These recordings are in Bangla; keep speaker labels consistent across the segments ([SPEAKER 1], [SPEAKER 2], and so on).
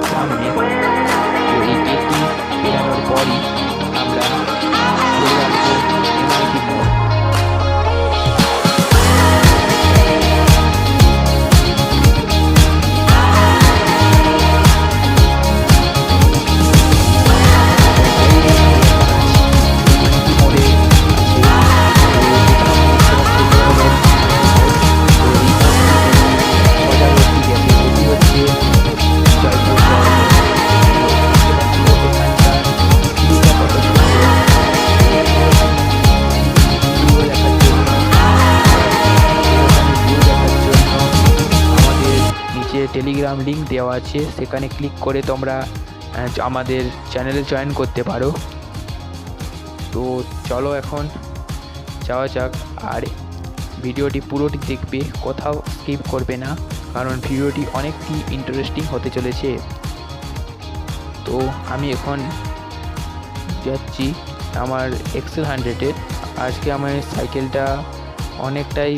[SPEAKER 1] সামনে। তো এই গেটটি বেরানোর পরই আমরা চলে আসবো এমআইটি মোড়। টেলিগ্রাম লিঙ্ক দেওয়া আছে, সেখানে ক্লিক করে তোমরা আমাদের চ্যানেলে জয়েন করতে পারো। তো চলো এখন যাওয়া যাক, আর ভিডিওটি পুরোটি দেখবে, কোথাও স্কিপ করবে না, কারণ ভিডিওটি অনেকটি ইন্টারেস্টিং হতে চলেছে। তো আমি এখন যাচ্ছি আমার এক্সেল 100-এ। আজকে আমার সাইকেলটা অনেকটাই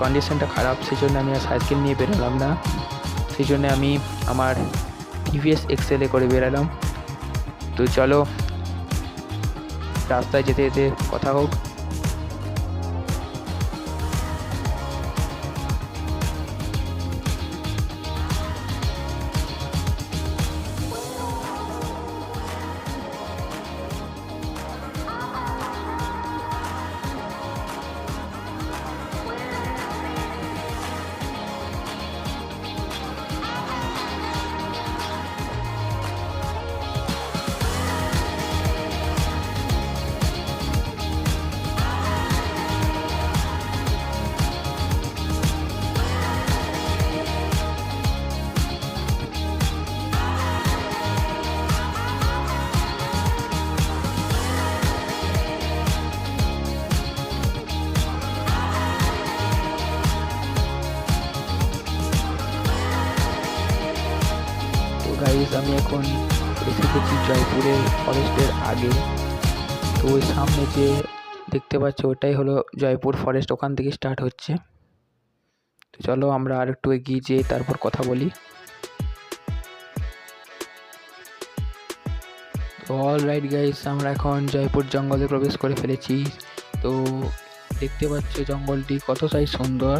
[SPEAKER 1] কন্ডিশনটা খারাপ, সেই জন্য আমি আর সাইকেল নিয়ে বেরোলাম না, সেই জন্য আমি আমার টিভিএস এক্সেলে করে বেরালাম। তো চলো রাস্তায় যেতে যেতে কথা হোক। গাইস আমি এখন এসে গেছি জয়পুরের ফরেস্টের আগে। তো ওই সামনে যে দেখতে পাচ্ছ ওটাই হলো জয়পুর ফরেস্ট, ওখান থেকে স্টার্ট হচ্ছে। তো চলো আমরা আর একটু এগিয়ে যেয়ে তারপর কথা বলি। তো অল রাইট গাইস, আমরা এখন জয়পুর জঙ্গলে প্রবেশ করে ফেলেছি। তো দেখতে পাচ্ছ জঙ্গলটি কত সাইজ সুন্দর,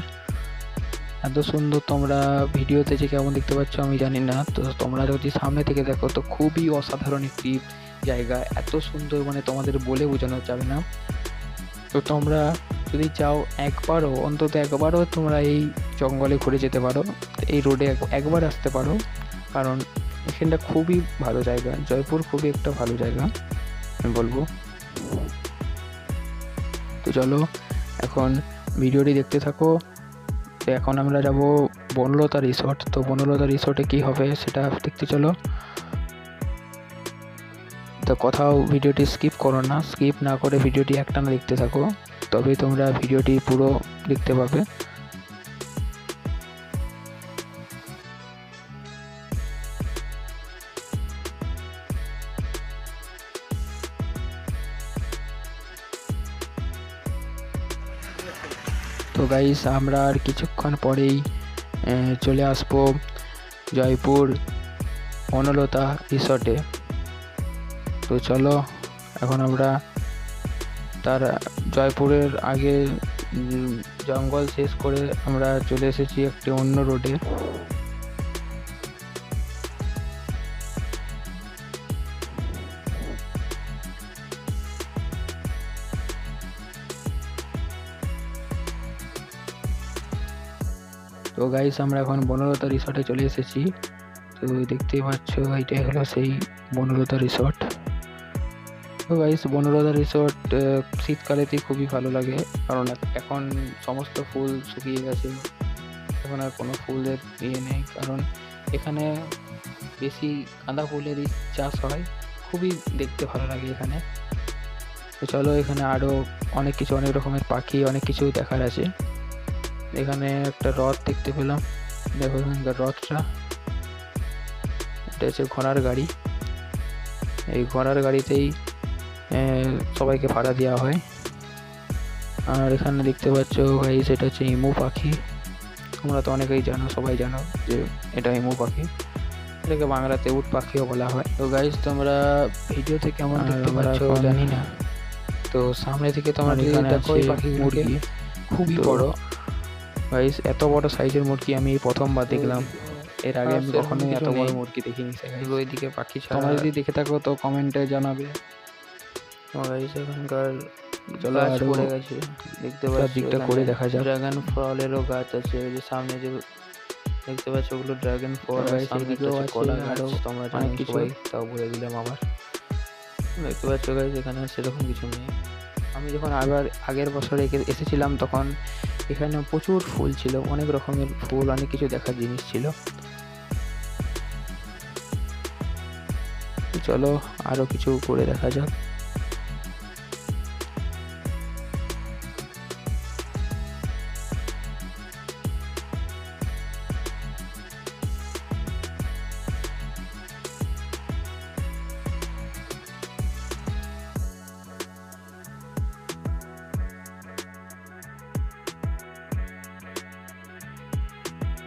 [SPEAKER 1] এত সুন্দর। তোমরা ভিডিওতে যে কেমন দেখতে পাচ্ছ আমি জানি না, তো তোমরা যদি সামনে থেকে দেখো তো খুবই অসাধারণ একটি জায়গা, এত সুন্দর মানে তোমাদের বলে বোঝানো যাবে না। তো তোমরা যদি চাও অন্তত একবারও তোমরা এই জঙ্গলে ঘুরে যেতে পারো, এই রোডে একবার আসতে পারো, কারণ এখানটা খুবই ভালো জায়গা। জয়পুর খুবই একটা ভালো জায়গা আমি বলবো। তো চলো এখন ভিডিওটি দেখতে থাকো। তো এখন আমরা যাব বনলতা রিসর্ট। তো বনলতা রিসর্টে কী হবে সেটা দেখতে চলো। তো কোথাও ভিডিওটি স্কিপ করো না, স্কিপ না করে ভিডিওটি একটানা দেখতে থাকো, তবেই তোমরা ভিডিওটি পুরো দেখতে পাবে। তো গাইস আমরা আর কিছুক্ষণ পরেই চলে আসবো জয়পুর বনলতা রিসর্টে। তো চলো এখন আমরা তার জয়পুরের আগে জঙ্গল শেষ করে আমরা চলে এসেছি একটি অন্য রোডে। তো গাইস আমরা এখন বনলতা রিসর্টে চলে এসেছি। তো দেখতেই পাচ্ছ এইটাই হলো সেই বনলতা রিসর্ট। তো গাইস বনলতা রিসর্ট শীতকালেতেই খুবই ভালো লাগে, কারণ এখন সমস্ত ফুল শুকিয়ে গেছে, এখন আর কোনো ফুলের নেই, কারণ এখানে বেশি গাঁদা ফুলেরই চাষ হয়, খুবই দেখতে ভালো লাগে এখানে। তো চলো এখানে আরও অনেক রকমের পাখি, অনেক কিছু দেখার আছে। এখানে একটা রথ দেখতে পেলাম, দেখো এখানকার রথটা, এটা হচ্ছে ঘোড়ার গাড়ি। এই ঘোড়ার গাড়িতেই সবাইকে ভাড়া দেওয়া হয়। আর এখানে দেখতে পাচ্ছ ভাই সেটা হচ্ছে ইমু পাখি, তোমরা তো অনেকেই জানো, সবাই জানো যে এটা ইমু পাখি। এটাকে বাংলাতে উট পাখিও বলা হয়। তো গাইস তোমরা ভিডিওতে কেমন দেখতে পাচ্ছ জানি না, তো সামনে থেকে তোমরা যদি দেখো এই পাখিগুলোকে খুবই বড় গাইস, এত বড় সাইজের মুরগি আমি প্রথমবার দেখলাম। এর আগে আমি কখনোই এত বড় মুরগি দেখিনি। ওইদিকে পাখি ছাড়া তোমরা যদি দেখে থাকো তো কমেন্টে জানাবে। গাইস এখানকার গাছ পড়ে গেছে, দেখতে পাচ্ছ দিকটা করে দেখা যায়। ড্রাগন ফলেরও গাছ আছে, ওই যে সামনে যে দেখতে পাচ্ছ ওগুলো ড্রাগন ফল, সামনে আছে কলা গাছ। তোমরা অনেক কিছু তাও বলে দিলাম আবার। দেখতে পাচ্ছ গাইস এখানে সেরকম কিছু নেই। আমি যখন আগের বছর এসেছিলাম তখন এখানে প্রচুর ফুল ছিল, অনেক রকমের ফুল, অনেক কিছু দেখার জিনিস ছিল। চলো আরো কিছু করে দেখা যাক।